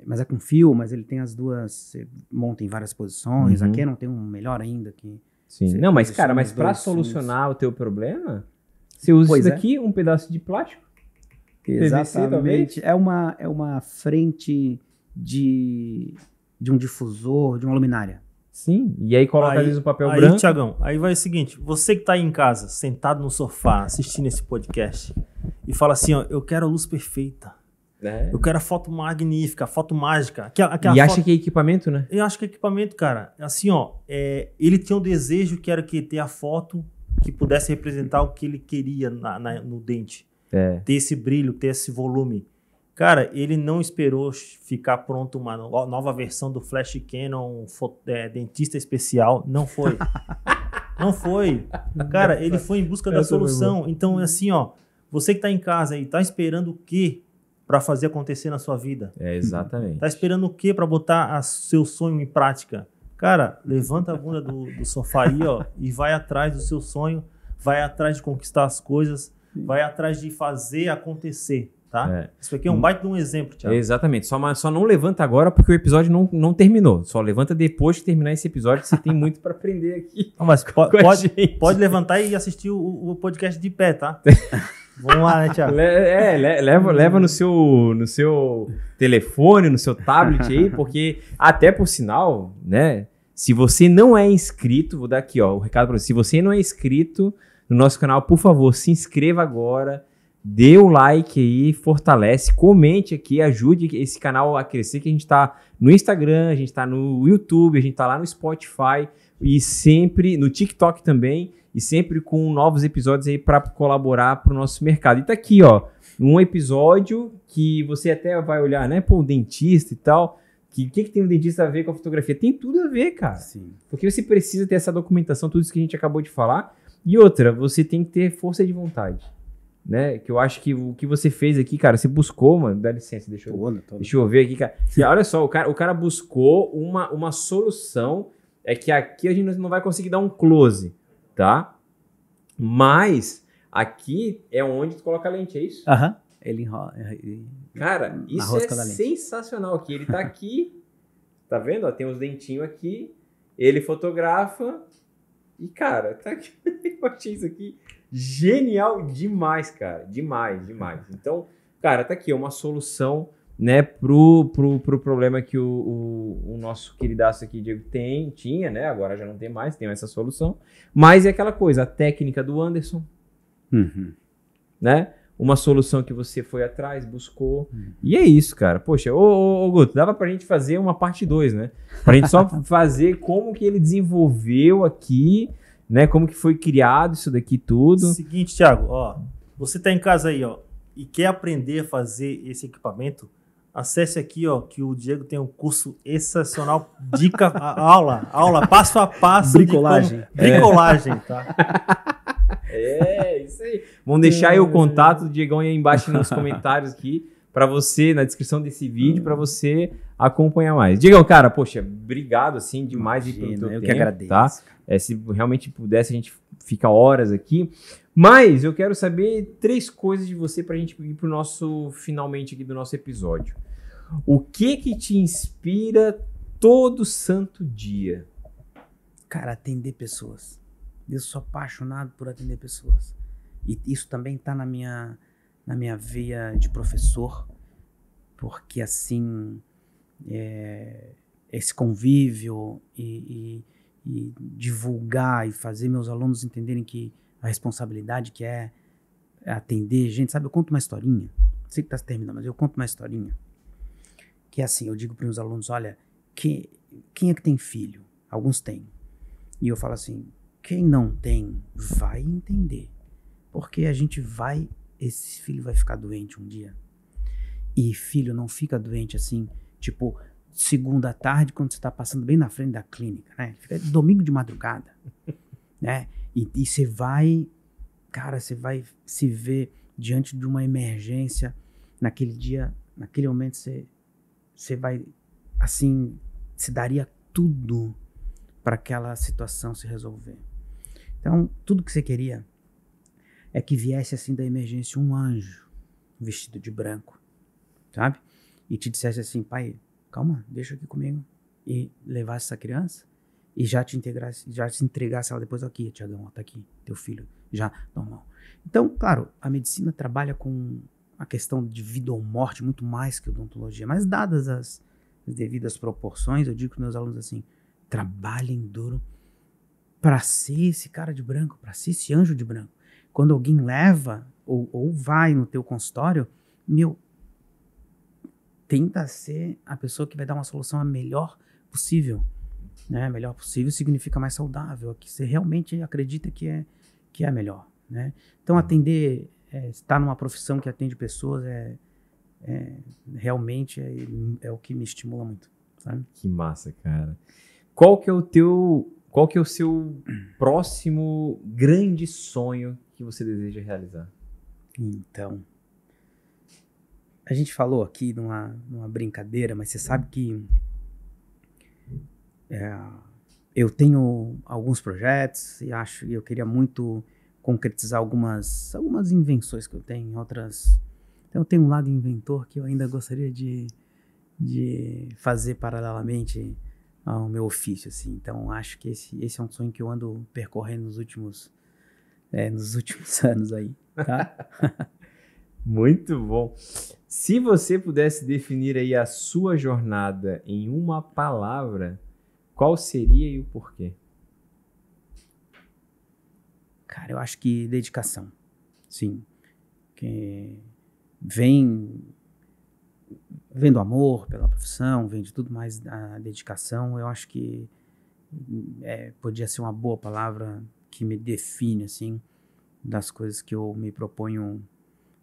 mas é com fio, mas ele tem as duas, você monta em várias posições. Aqui não tem um melhor ainda que... Sim. Não, mas cara, pra solucionar o teu problema, você usa isso daqui, um pedaço de plástico. Exatamente. PVC, é uma frente de um difusor, de uma luminária. Sim, e aí coloca ali o papel branco. Aí, Thiagão, aí vai o seguinte, você que tá aí em casa, sentado no sofá, assistindo esse podcast, e fala assim, ó, eu quero a luz perfeita. Eu quero a foto magnífica, a foto mágica. Acha que é equipamento, né? Eu acho que é equipamento, cara. Assim, ó, ele tinha um desejo que era ter a foto que pudesse representar o que ele queria no dente. Ter esse brilho, ter esse volume. Cara, ele não esperou ficar pronto uma nova versão do Flash Canon dentista especial. Não foi. Não foi. Cara, ele foi em busca da solução. Então, assim, ó, você que tá em casa aí, tá esperando o quê para fazer acontecer na sua vida? Exatamente. Tá esperando o quê para botar seu sonho em prática? Cara, levanta a bunda do sofá aí, ó, e vai atrás do seu sonho, vai atrás de conquistar as coisas, vai atrás de fazer acontecer, tá? Isso aqui é um baita de um exemplo, Thiago. Exatamente. Só não levanta agora porque o episódio não terminou. Só levanta depois de terminar esse episódio, que você tem muito para aprender aqui. Não, mas pode levantar e assistir o podcast de pé, tá? Vamos lá, né, Thiago? Leva no seu telefone, no seu tablet aí, porque até por sinal, né? Se você não é inscrito, vou dar aqui, ó, o recado para você. Se você não é inscrito no nosso canal, por favor, se inscreva agora, dê o like aí, fortalece, comente aqui, ajude esse canal a crescer, que a gente tá no Instagram, a gente tá no YouTube, a gente tá lá no Spotify e sempre no TikTok também. E sempre com novos episódios aí para colaborar para o nosso mercado. E tá aqui, ó, um episódio que você até vai olhar, né? Pô, o dentista e tal. O que tem um dentista a ver com a fotografia? Tem tudo a ver, cara. Sim. Porque você precisa ter essa documentação, tudo isso que a gente acabou de falar. E outra, você tem que ter força de vontade, né? Que eu acho que o que você fez aqui, cara, você buscou, mano. Dá licença, deixa eu ver aqui, cara. E olha só, o cara buscou uma solução. É que aqui a gente não vai conseguir dar um close, tá? Mas aqui é onde tu coloca a lente, é isso? Ele enrola. Cara, isso é sensacional aqui. Ele tá aqui, tá vendo? Ó, tem os dentinhos aqui, ele fotografa e, cara, tá aqui. Eu achei isso aqui genial demais, cara. Demais. Então, cara, tá aqui, é uma solução, né, pro problema que o nosso queridaço aqui, Diego, tinha, né, agora já não tem mais, tem essa solução, mas é aquela coisa, a técnica do Anderson, né, uma solução que você foi atrás, buscou, e é isso, cara. Poxa, ô Guto, dava pra gente fazer uma parte 2, né, pra gente só fazer como que ele desenvolveu aqui, né, como que foi criado isso daqui tudo. Seguinte, Thiago, ó, você tá em casa aí, ó, e quer aprender a fazer esse equipamento, acesse aqui, ó, que o Diego tem um curso excepcional, dica, aula, passo a passo. Bricolagem. Bricolagem, tá? Isso aí. Vamos deixar aí o contato do Diegão aí embaixo nos comentários aqui, pra você, na descrição desse vídeo, pra você acompanhar mais. Diegão, cara, poxa, obrigado, assim, demais pelo teu tempo, que agradeço. Tá? Se realmente pudesse, a gente fica horas aqui. Mas eu quero saber 3 coisas de você pra gente ir pro nosso, finalmente aqui do nosso episódio. O que te inspira todo santo dia? Cara, atender pessoas. Eu sou apaixonado por atender pessoas. E isso também tá na minha veia de professor, porque assim, esse convívio e divulgar e fazer meus alunos entenderem que a responsabilidade que é atender gente, sabe? Eu conto uma historinha, sei que tá terminando, mas eu conto uma historinha, que é assim, eu digo para os meus alunos, olha, quem é que tem filho? Alguns têm. E eu falo assim, quem não tem, vai entender. Porque esse filho vai ficar doente um dia. E filho não fica doente assim, tipo, segunda à tarde, quando você tá passando bem na frente da clínica, né? Fica domingo de madrugada, né? E você vai cara, você vai se ver diante de uma emergência, naquele dia, naquele momento você vai, assim, se daria tudo para aquela situação se resolver. Então, tudo que você queria é que viesse assim da emergência um anjo vestido de branco, sabe? E te dissesse assim, pai, calma, deixa aqui comigo. E levasse essa criança e já te entregasse ela depois aqui, Tiagão, tá aqui, teu filho, já normal. Então, claro, a medicina trabalha com a questão de vida ou morte muito mais que a odontologia, mas dadas as devidas proporções, eu digo para os meus alunos assim, trabalhem duro para ser esse cara de branco, para ser esse anjo de branco. Quando alguém leva ou vai no teu consultório, tenta ser a pessoa que vai dar uma solução a melhor possível. Né? Melhor possível significa mais saudável, que você realmente acredita que é melhor. Né? Então, atender, estar numa profissão que atende pessoas realmente é o que me estimula muito. Sabe? Que massa, cara. Qual que é o seu próximo grande sonho que você deseja realizar? Então, a gente falou aqui numa brincadeira, mas você sabe que eu tenho alguns projetos e eu queria muito concretizar algumas invenções que eu tenho, outras. Então, eu tenho um lado inventor que eu ainda gostaria de fazer paralelamente ao meu ofício, assim. Então, acho que esse é um sonho que eu ando percorrendo nos últimos anos aí, tá? Muito bom. Se você pudesse definir aí a sua jornada em uma palavra, qual seria e o porquê? Cara, eu acho que dedicação, sim. Que vem do amor pela profissão, vem de tudo, mais a dedicação, eu acho que podia ser uma boa palavra que me define, assim, das coisas que eu me proponho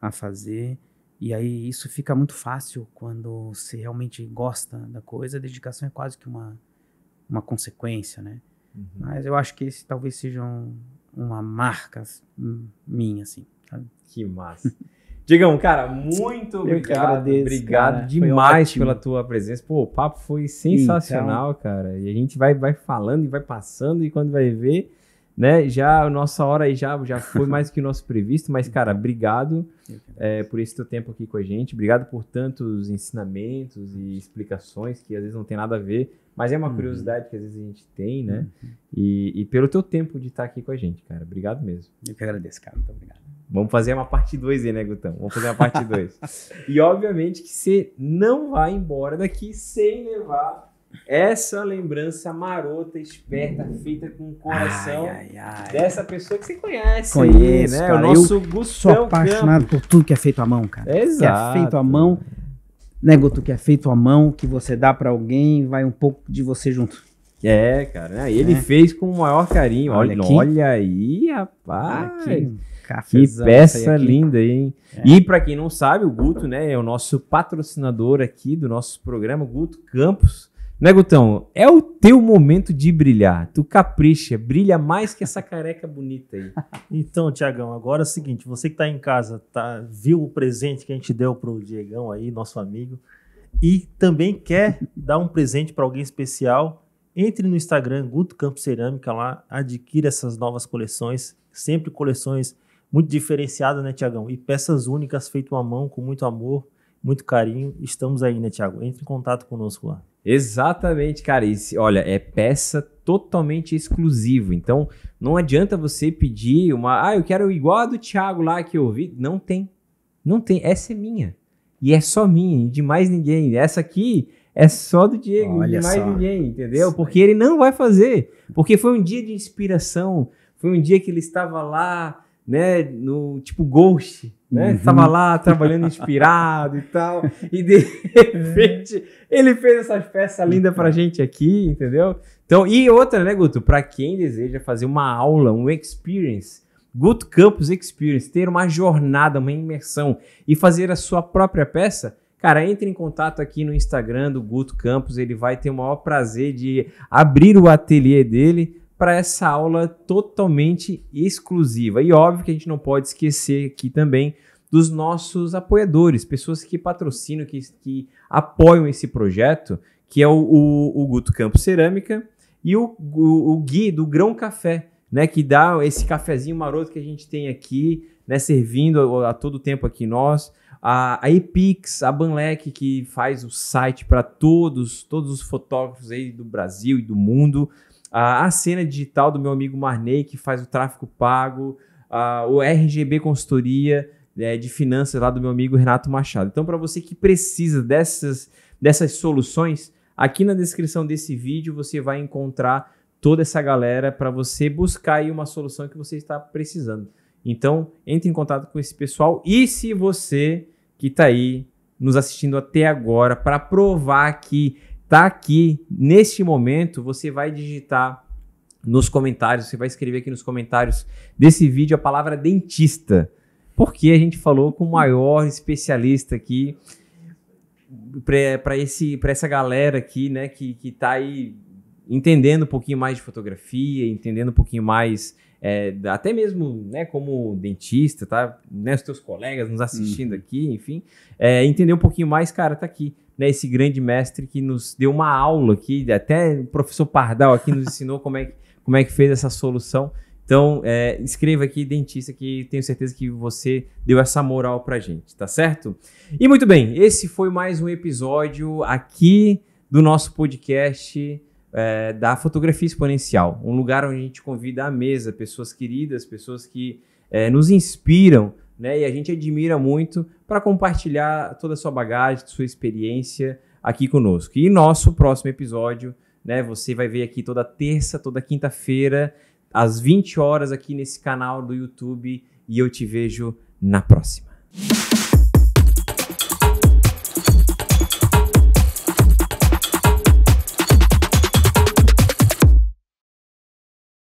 a fazer. E aí isso fica muito fácil quando você realmente gosta da coisa. A dedicação é quase que uma consequência, né? Uhum. Mas eu acho que esse talvez seja uma marca minha, assim, sabe? Que massa. Digão, cara, muito obrigado. Obrigado cara, demais pela tua presença. Pô, o papo foi sensacional, então, cara. E a gente vai falando e vai passando, e quando vai ver, né, já a nossa hora aí já foi mais do que o nosso previsto. Mas, cara, obrigado por esse teu tempo aqui com a gente. Obrigado por tantos ensinamentos e explicações que às vezes não tem nada a ver, mas é uma curiosidade que às vezes a gente tem, né? E pelo teu tempo de estar aqui com a gente, cara. Obrigado mesmo. Eu que agradeço, cara. Muito obrigado. Vamos fazer uma parte 2 aí, né, Gutão? Vamos fazer uma parte 2. E, obviamente, que você não vai embora daqui sem levar essa lembrança marota, esperta, feita com o coração dessa pessoa que você conhece. Conheço, né? Cara. O nosso Gutão sou apaixonado por tudo que é feito à mão, cara. Exato. Que é feito à mão, né, Guto? Que é feito à mão, que você dá pra alguém, vai um pouco de você junto. Cara. Ele fez com o maior carinho. Olha aí, rapaz. Que peça linda aí, hein? E pra quem não sabe, o Guto, né, é o nosso patrocinador aqui do nosso programa, Guto Campos. Né, Gutão? É o teu momento de brilhar. Tu capricha, brilha mais que essa careca bonita aí. Então, Tiagão, agora é o seguinte, você que tá em casa, viu o presente que a gente deu pro Diegão aí, nosso amigo, e também quer dar um presente para alguém especial, entre no Instagram, Guto Campos Cerâmica, lá, adquira essas novas coleções, sempre coleções muito diferenciadas, né, Tiagão? E peças únicas, feitas à mão, com muito amor, muito carinho. Estamos aí, né, Tiago? Entre em contato conosco lá. Exatamente, cara. Olha, é peça totalmente exclusiva. Então, não adianta você pedir eu quero igual a do Thiago lá que eu vi. Não tem. Não tem. Essa é minha. E é só minha, e de mais ninguém. Essa aqui é só do Diego, olha, e de mais ninguém, entendeu? Porque ele não vai fazer. Porque foi um dia de inspiração. Foi um dia que ele estava lá, né, no tipo Ghost, né? Estava lá trabalhando inspirado e tal, e de repente ele fez essas peças lindas pra gente aqui, entendeu? Então, e outra, né, Guto? Pra quem deseja fazer uma aula, um experience, Guto Campos Experience, ter uma jornada, uma imersão e fazer a sua própria peça, cara, entre em contato aqui no Instagram do Guto Campos, ele vai ter o maior prazer de abrir o ateliê dele para essa aula totalmente exclusiva. E óbvio que a gente não pode esquecer aqui também dos nossos apoiadores, pessoas que patrocinam, que apoiam esse projeto, que é o Guto Campos Cerâmica e o Gui do Grão Café, né, que dá esse cafezinho maroto que a gente tem aqui, né, servindo a todo tempo aqui nós. A Epix, a Banlec, que faz o site para todos os fotógrafos aí do Brasil e do mundo. A Cena Digital do meu amigo Marney, que faz o tráfego pago. O RGB Consultoria de Finanças lá do meu amigo Renato Machado. Então, para você que precisa dessas soluções, aqui na descrição desse vídeo você vai encontrar toda essa galera para você buscar aí uma solução que você está precisando. Então, entre em contato com esse pessoal. E se você que está aí nos assistindo até agora, para provar que está aqui neste momento, você vai digitar nos comentários, você vai escrever aqui nos comentários desse vídeo a palavra dentista, porque a gente falou com o maior especialista aqui para essa galera aqui, né, que está aí entendendo um pouquinho mais de fotografia, entendendo um pouquinho mais, até mesmo, né, como dentista, tá? Né, os teus colegas nos assistindo aqui, enfim, entender um pouquinho mais, cara, tá aqui, né, esse grande mestre que nos deu uma aula aqui, até o professor Pardal aqui nos ensinou como é que fez essa solução. Então, escreva aqui, dentista, que tenho certeza que você deu essa moral pra gente, tá certo? E muito bem, esse foi mais um episódio aqui do nosso podcast da Fotografia Exponencial, um lugar onde a gente convida à mesa pessoas queridas, pessoas que nos inspiram, né, e a gente admira muito, para compartilhar toda a sua bagagem, sua experiência aqui conosco. E nosso próximo episódio, né, você vai ver aqui toda terça, toda quinta-feira, às 20 horas aqui nesse canal do YouTube, e eu te vejo na próxima.